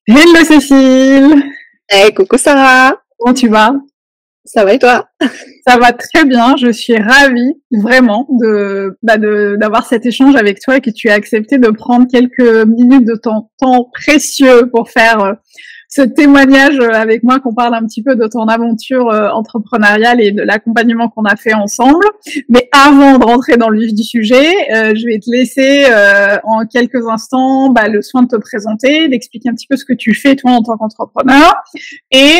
Hello Cécile, Hey, coucou Sarah, comment tu vas? ça va et toi? Ça va très bien, je suis ravie vraiment d'avoir cet échange avec toi et que tu aies accepté de prendre quelques minutes de ton temps précieux pour faire ce témoignage avec moi, qu'on parle un petit peu de ton aventure entrepreneuriale et de l'accompagnement qu'on a fait ensemble. Mais avant de rentrer dans le vif du sujet, je vais te laisser en quelques instants le soin de te présenter, d'expliquer un petit peu ce que tu fais toi en tant qu'entrepreneur et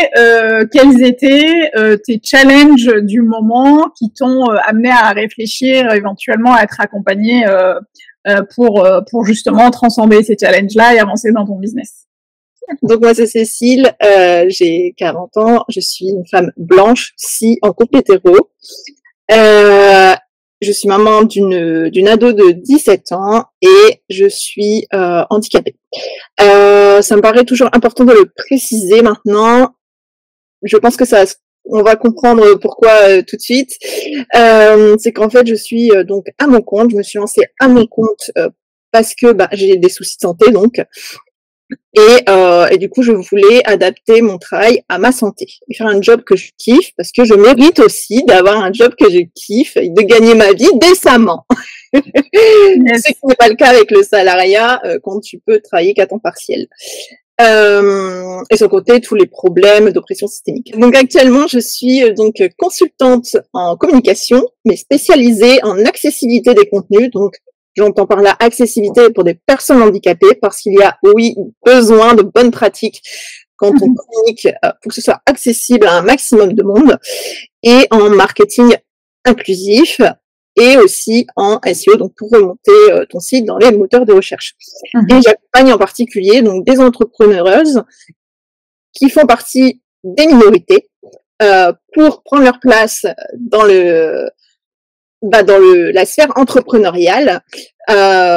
quels étaient tes challenges du moment qui t'ont amené à réfléchir éventuellement à être accompagné pour justement transcender ces challenges-là et avancer dans ton business. Donc moi c'est Cécile, j'ai 40 ans, je suis une femme blanche, si en couple hétéro. Je suis maman d'une ado de 17 ans et je suis handicapée. Ça me paraît toujours important de le préciser maintenant. Je pense que on va comprendre pourquoi tout de suite. C'est qu'en fait je suis donc à mon compte, je me suis lancée à mon compte parce que j'ai des soucis de santé donc. Et du coup, je voulais adapter mon travail à ma santé et faire un job que je kiffe parce que je mérite aussi d'avoir un job que je kiffe et de gagner ma vie décemment. Yes. Ce qui n'est pas le cas avec le salariat quand tu peux travailler qu'à temps partiel. Et sans compter tous les problèmes d'oppression systémique. Donc actuellement, je suis donc consultante en communication, mais spécialisée en accessibilité des contenus, donc j'entends par là accessibilité pour des personnes handicapées, parce qu'il y a, oui, besoin de bonnes pratiques quand on communique pour que ce soit accessible à un maximum de monde, et en marketing inclusif, et aussi en SEO, donc pour remonter ton site dans les moteurs de recherche. Et j'accompagne en particulier donc des entrepreneureuses qui font partie des minorités pour prendre leur place dans la sphère entrepreneuriale,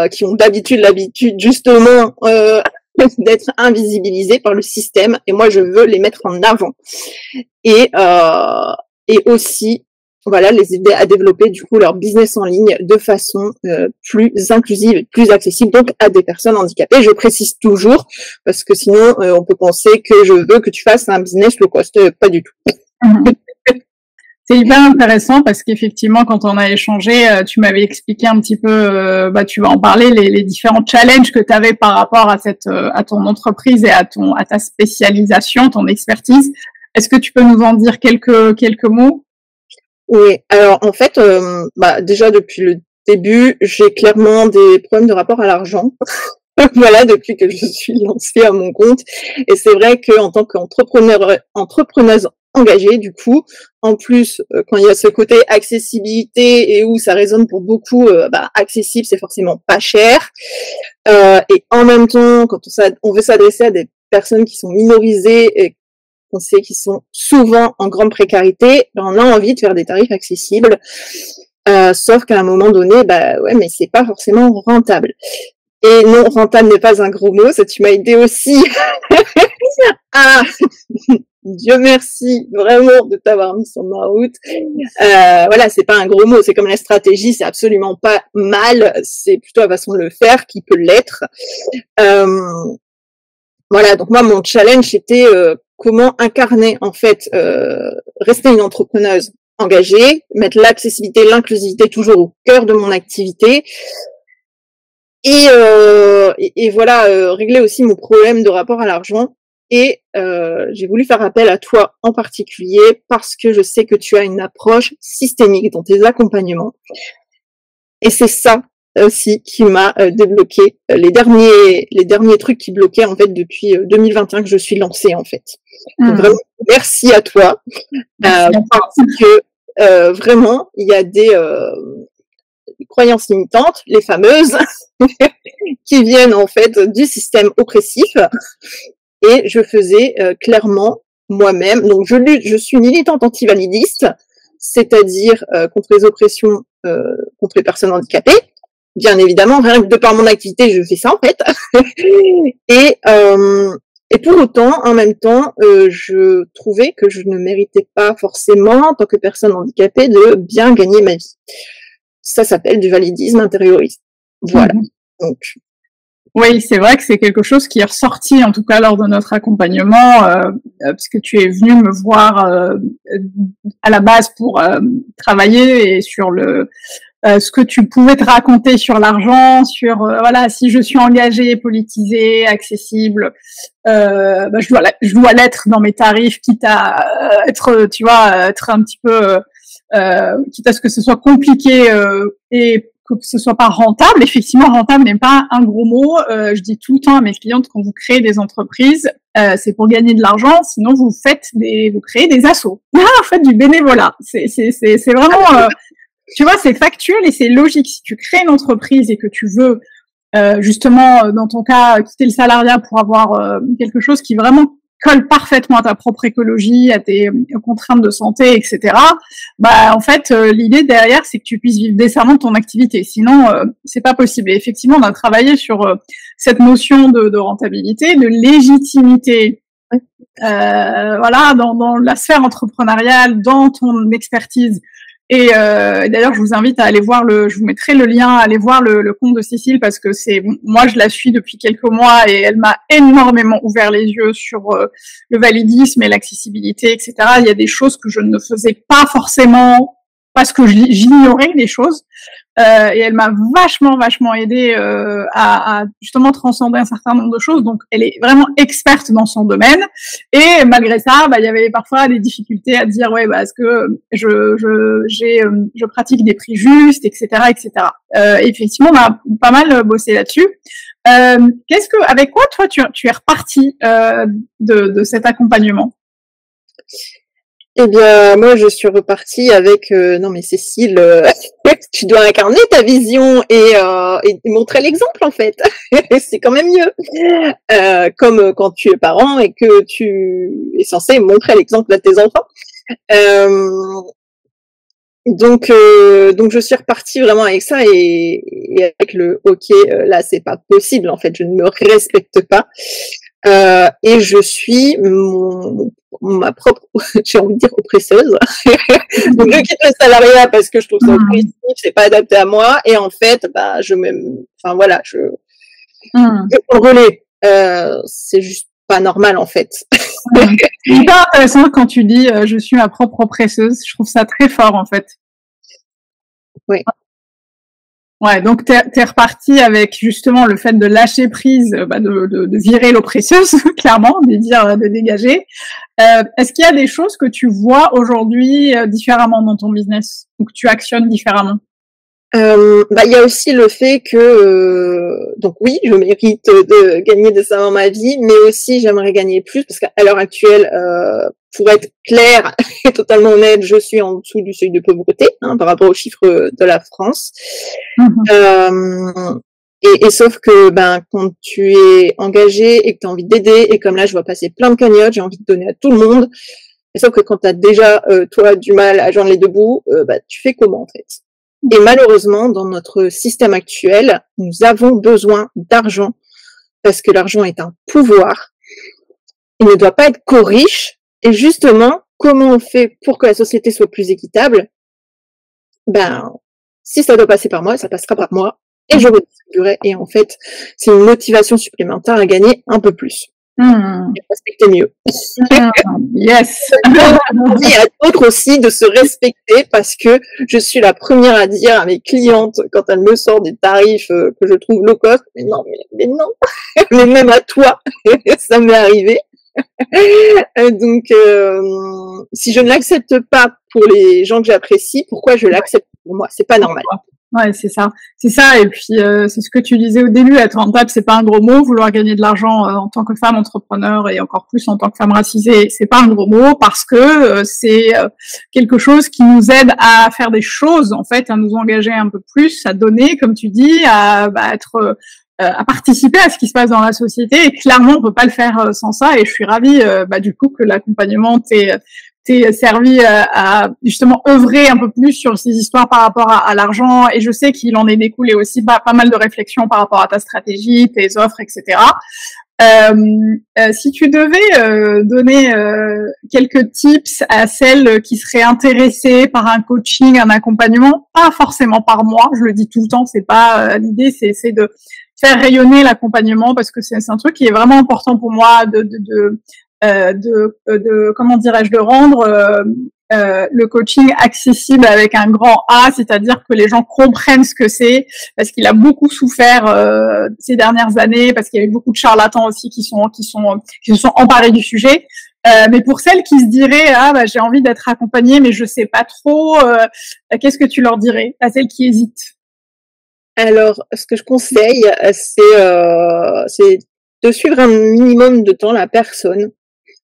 qui ont l'habitude justement d'être invisibilisées par le système, et moi je veux les mettre en avant et aussi voilà, les aider à développer du coup leur business en ligne de façon plus inclusive et plus accessible donc à des personnes handicapées. Je précise toujours parce que sinon on peut penser que je veux que tu fasses un business low cost, pas du tout. C'est hyper intéressant parce qu'effectivement, quand on a échangé, tu m'avais expliqué un petit peu, tu vas en parler, les différents challenges que tu avais par rapport à ton entreprise et à ta spécialisation, ton expertise. Est-ce que tu peux nous en dire quelques mots? Oui, alors en fait, déjà depuis le début, j'ai clairement des problèmes de rapport à l'argent. Voilà, depuis que je suis lancée à mon compte. Et c'est vrai qu'en tant qu'entrepreneuse engagée, du coup, en plus, quand il y a ce côté accessibilité et où ça résonne pour beaucoup, accessible, c'est forcément pas cher. Et en même temps, quand on veut s'adresser à des personnes qui sont minorisées et qu'on sait qu'ils sont souvent en grande précarité, on a envie de faire des tarifs accessibles. Sauf qu'à un moment donné, ouais, mais c'est pas forcément rentable. Et non, rentable n'est pas un gros mot, ça tu m'as aidé aussi. Ah, Dieu merci vraiment de t'avoir mis sur ma route. Voilà, c'est pas un gros mot, c'est comme la stratégie, c'est absolument pas mal, c'est plutôt la façon de le faire qui peut l'être. Voilà, donc moi mon challenge c'était comment incarner en fait, rester une entrepreneuse engagée, mettre l'accessibilité, l'inclusivité toujours au cœur de mon activité. Et voilà, régler aussi mon problème de rapport à l'argent. Et j'ai voulu faire appel à toi en particulier parce que je sais que tu as une approche systémique dans tes accompagnements. Et c'est ça aussi qui m'a débloqué les derniers trucs qui bloquaient en fait depuis 2021 que je suis lancée en fait. Donc vraiment, merci à toi parce que vraiment il y a des croyances limitantes, les fameuses, qui viennent en fait du système oppressif. Et je faisais clairement moi-même. Donc je suis militante antivalidiste, c'est-à-dire contre les oppressions contre les personnes handicapées. Bien évidemment, rien que de par mon activité, je fais ça en fait. Et pour autant, en même temps, je trouvais que je ne méritais pas forcément, en tant que personne handicapée, de bien gagner ma vie. Ça s'appelle du validisme intérioriste. Voilà. Donc, Oui, c'est vrai que c'est quelque chose qui est ressorti, en tout cas lors de notre accompagnement, parce que tu es venu me voir à la base pour travailler et sur ce que tu pouvais te raconter sur l'argent, sur voilà, si je suis engagée, politisée, accessible, je dois l'être dans mes tarifs, quitte à être, tu vois, être un petit peu, quitte à ce que ce soit compliqué et que ce soit pas rentable. Effectivement, rentable n'est pas un gros mot. Je dis tout le temps à mes clientes, quand vous créez des entreprises, c'est pour gagner de l'argent. Sinon, vous créez des assos. Vous faites du bénévolat. C'est vraiment, tu vois, c'est factuel et c'est logique. Si tu crées une entreprise et que tu veux, justement, dans ton cas, quitter le salariat pour avoir quelque chose qui vraiment colle parfaitement à ta propre écologie, à tes contraintes de santé, etc. Bah, en fait, l'idée derrière, c'est que tu puisses vivre décemment de ton activité. Sinon, c'est pas possible. Et effectivement, on a travaillé sur cette notion de rentabilité, de légitimité. Voilà, dans la sphère entrepreneuriale, dans ton expertise. Et d'ailleurs, je vous invite à aller voir je vous mettrai le lien, à aller voir le compte de Cécile parce que moi je la suis depuis quelques mois et elle m'a énormément ouvert les yeux sur le validisme et l'accessibilité, etc. Il y a des choses que je ne faisais pas forcément parce que j'ignorais des choses. Et elle m'a vachement aidé à justement transcender un certain nombre de choses. Donc, elle est vraiment experte dans son domaine. Et malgré ça, il y avait parfois des difficultés à dire ouais, est-ce que je pratique des prix justes, etc., etc. Effectivement, on a pas mal bossé là-dessus. Avec quoi toi tu es reparti de cet accompagnement? Eh bien, moi, je suis repartie avec non mais Cécile, tu dois incarner ta vision et montrer l'exemple en fait. C'est quand même mieux. Comme quand tu es parent et que tu es censé montrer l'exemple à tes enfants. Donc je suis repartie vraiment avec ça et avec le ok, là c'est pas possible en fait, je ne me respecte pas. Et je suis ma propre, j'ai envie de dire oppresseuse. Donc je quitte le salariat parce que je trouve ça oppressif, c'est pas adapté à moi. Et en fait, je prends le relais. C'est juste pas normal en fait. C'est hyper intéressant quand tu dis je suis ma propre oppresseuse. Je trouve ça très fort en fait. Oui. Ouais, donc t'es reparti avec justement le fait de lâcher prise, de virer l'oppresseuse, clairement, de dégager. Est-ce qu'il y a des choses que tu vois aujourd'hui différemment dans ton business ou que tu actionnes différemment? Il y a aussi le fait que donc oui, je mérite de gagner décemment ma vie, mais aussi j'aimerais gagner plus parce qu'à l'heure actuelle, pour être claire et totalement honnête, je suis en dessous du seuil de pauvreté par rapport aux chiffres de la France. Et sauf que quand tu es engagé et que tu as envie d'aider, et comme là je vois passer plein de cagnottes, j'ai envie de donner à tout le monde. Et sauf que quand tu as déjà toi du mal à joindre les deux bouts, tu fais comment en fait? Et malheureusement, dans notre système actuel, nous avons besoin d'argent parce que l'argent est un pouvoir. Il ne doit pas être qu'aux riches. Et justement, comment on fait pour que la société soit plus équitable? Si ça doit passer par moi, ça passera par moi et je redistribuerai. Et en fait, c'est une motivation supplémentaire à gagner un peu plus. Et respecter mieux. Yes. Et à d'autres aussi de se respecter parce que je suis la première à dire à mes clientes quand elles me sortent des tarifs que je trouve low cost, mais non, mais même à toi, ça m'est arrivé. Donc, si je ne l'accepte pas pour les gens que j'apprécie, pourquoi je l'accepte pour moi? C'est pas normal. Ouais, c'est ça. C'est ça. Et puis, c'est ce que tu disais au début, être rentable, c'est pas un gros mot. Vouloir gagner de l'argent en tant que femme entrepreneur et encore plus en tant que femme racisée, c'est pas un gros mot parce que c'est quelque chose qui nous aide à faire des choses, en fait, à nous engager un peu plus, à donner, comme tu dis, à participer à ce qui se passe dans la société. Et clairement, on peut pas le faire sans ça. Et je suis ravie, du coup, que l'accompagnement t'ait servi à justement œuvrer un peu plus sur ces histoires par rapport à l'argent, et je sais qu'il en est découlé aussi pas mal de réflexions par rapport à ta stratégie, tes offres, etc. Si tu devais donner quelques tips à celles qui seraient intéressées par un coaching, un accompagnement, pas forcément par moi, je le dis tout le temps, c'est pas l'idée, c'est de faire rayonner l'accompagnement, parce que c'est un truc qui est vraiment important pour moi comment dirais-je, de rendre le coaching accessible avec un grand A, c'est-à-dire que les gens comprennent ce que c'est, parce qu'il a beaucoup souffert ces dernières années, parce qu'il y a eu beaucoup de charlatans aussi qui se sont emparés du sujet. Mais pour celles qui se diraient j'ai envie d'être accompagnée mais je sais pas trop, qu'est-ce que tu leur dirais à celles qui hésitent? Alors, ce que je conseille, c'est de suivre un minimum de temps la personne,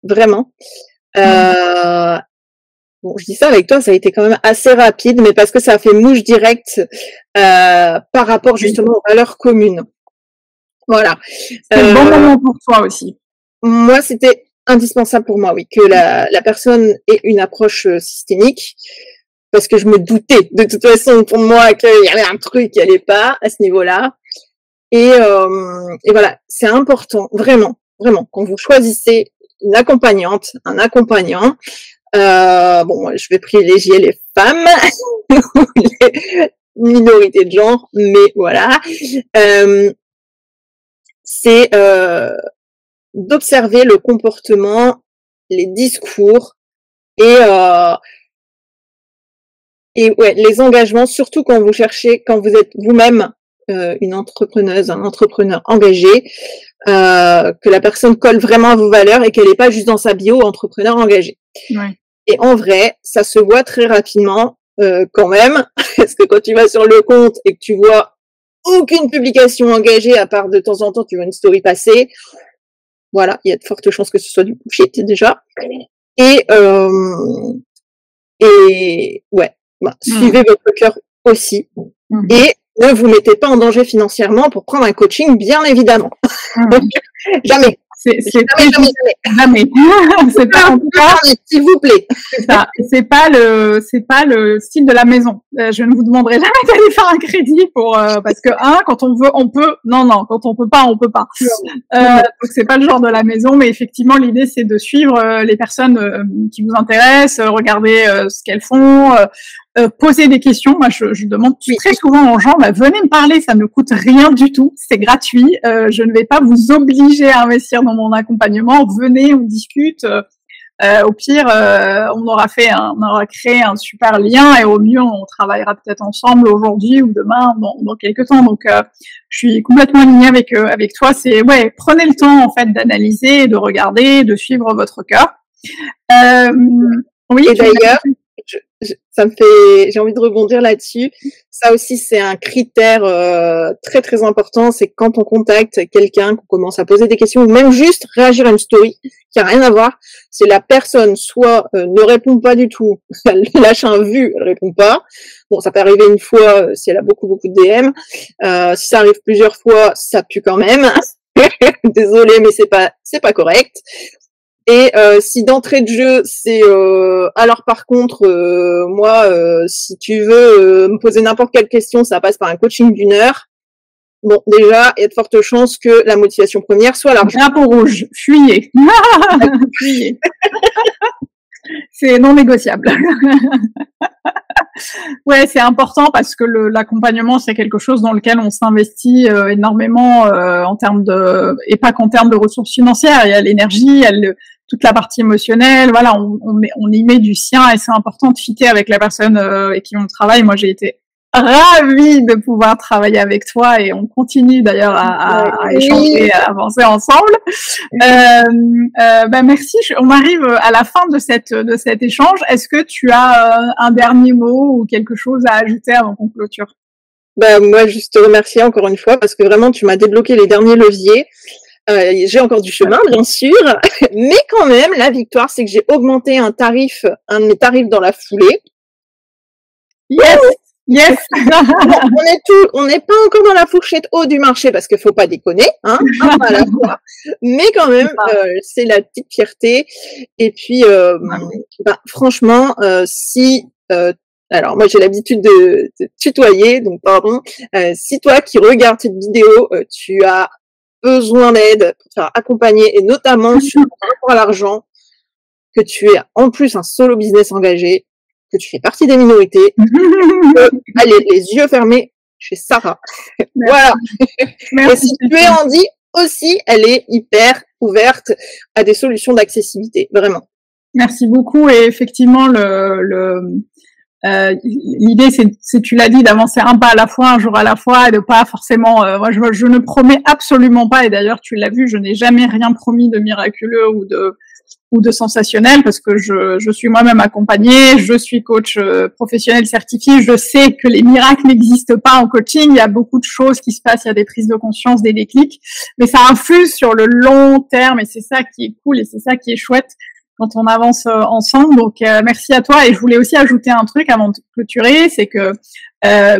vraiment. Bon, je dis ça avec toi, ça a été quand même assez rapide, mais parce que ça a fait mouche directe par rapport justement aux valeurs communes. Voilà. C'est un bon moment pour toi aussi. Moi, c'était indispensable pour moi, oui, que la personne ait une approche systémique, parce que je me doutais de toute façon pour moi qu'il y avait un truc qui allait pas à ce niveau-là. Et voilà, c'est important, vraiment, vraiment, quand vous choisissez une accompagnante, un accompagnant. Bon, je vais privilégier les femmes, les minorités de genre, mais voilà. C'est d'observer le comportement, les discours et ouais, les engagements, surtout quand vous cherchez, quand vous êtes vous-même une entrepreneuse, un entrepreneur engagé, que la personne colle vraiment à vos valeurs et qu'elle n'est pas juste dans sa bio entrepreneur engagé. Ouais. Et en vrai, ça se voit très rapidement quand même, parce que quand tu vas sur le compte et que tu vois aucune publication engagée, à part de temps en temps tu vois une story passer, voilà, il y a de fortes chances que ce soit du bullshit déjà. Et ouais, suivez votre cœur aussi. Et ne vous mettez pas en danger financièrement pour prendre un coaching, bien évidemment. Jamais. Jamais. C'est pas, en tout cas, s'il vous plaît. C'est ça. C'est pas le style de la maison. Je ne vous demanderai jamais d'aller faire un crédit pour, parce que, quand on veut, on peut. Non, quand on peut pas, on peut pas. Donc c'est pas le genre de la maison, mais effectivement, l'idée, c'est de suivre les personnes qui vous intéressent, regarder ce qu'elles font, poser des questions. Moi, je demande très souvent aux gens, venez me parler, ça ne coûte rien du tout, c'est gratuit. Je ne vais pas vous obliger à investir dans mon accompagnement. Venez, on discute. Au pire, on aura créé un super lien et au mieux, on travaillera peut-être ensemble aujourd'hui ou demain, dans quelques temps. Donc, je suis complètement alignée avec toi. C'est, prenez le temps, en fait, d'analyser, de regarder, de suivre votre cœur. Oui. Et d'ailleurs, j'ai envie de rebondir là-dessus. Ça aussi, c'est un critère très très important. C'est quand on contacte quelqu'un, qu'on commence à poser des questions, ou même juste réagir à une story qui a rien à voir. C'est la personne soit ne répond pas du tout, elle lâche un vu, elle répond pas. Bon, ça peut arriver une fois si elle a beaucoup de DM. Si ça arrive plusieurs fois, ça pue quand même. Désolée, mais c'est pas correct. Et si d'entrée de jeu, c'est alors par contre, moi, si tu veux me poser n'importe quelle question, ça passe par un coaching d'1 heure. Bon, déjà, il y a de fortes chances que la motivation première soit l'argent. Drapeau rouge, fuyez. Fuyez. C'est non négociable. Ouais, c'est important parce que l'accompagnement, c'est quelque chose dans lequel on s'investit énormément en termes et pas qu'en termes de ressources financières. Il y a l'énergie, toute la partie émotionnelle. Voilà, on y met du sien et c'est important de fitter avec la personne avec qui on travaille. Moi, j'ai été ravie de pouvoir travailler avec toi et on continue d'ailleurs à échanger, à avancer ensemble. Merci. On arrive à la fin de cet échange. Est-ce que tu as un dernier mot ou quelque chose à ajouter avant qu'on clôture? Moi, juste te remercier encore une fois parce que vraiment, tu m'as débloqué les derniers leviers. J'ai encore du chemin, bien sûr, mais quand même, la victoire, c'est que j'ai augmenté un de mes tarifs dans la foulée. Yes. On n'est pas encore dans la fourchette haut du marché parce qu'il faut pas déconner, mais quand même, c'est la petite fierté. Et puis, franchement, alors moi j'ai l'habitude de tutoyer, donc pardon. Si toi qui regardes cette vidéo, tu as besoin d'aide pour te faire accompagner et notamment sur le rapport à l'argent, que tu es en plus un solo business engagé, que tu fais partie des minorités, allez, les yeux fermés, chez Sarah. Merci. Voilà. Merci. Et si tu es Andy aussi, elle est hyper ouverte à des solutions d'accessibilité, vraiment. Merci beaucoup. Et effectivement, l'idée, c'est, tu l'as dit, d'avancer un pas à la fois, un jour à la fois, et de pas forcément. Moi, je ne promets absolument pas. Et d'ailleurs, tu l'as vu, je n'ai jamais rien promis de miraculeux ou de sensationnel, parce que je suis moi-même accompagnée, je suis coach professionnel certifié, je sais que les miracles n'existent pas en coaching, il y a beaucoup de choses qui se passent, il y a des prises de conscience, des déclics, mais ça infuse sur le long terme, et c'est ça qui est cool, et c'est ça qui est chouette quand on avance ensemble. Donc merci à toi. Et je voulais aussi ajouter un truc avant de clôturer, c'est que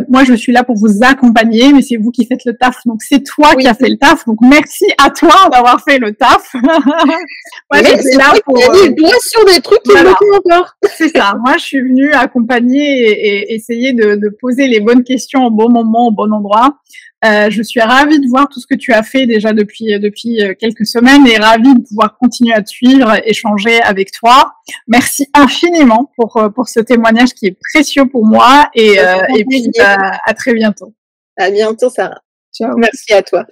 moi je suis là pour vous accompagner, mais c'est vous qui faites le taf. Donc c'est toi qui as fait le taf. Donc merci à toi d'avoir fait le taf. Moi j'étais là pour le doigt sur des trucs qui me encore. C'est ça. Moi je suis venue accompagner et essayer de poser les bonnes questions au bon moment, au bon endroit. Je suis ravie de voir tout ce que tu as fait déjà depuis quelques semaines et ravie de pouvoir continuer à te suivre, échanger avec toi. Merci infiniment pour ce témoignage qui est précieux pour moi et puis à très bientôt. À bientôt, Sarah. Ciao. Merci à toi.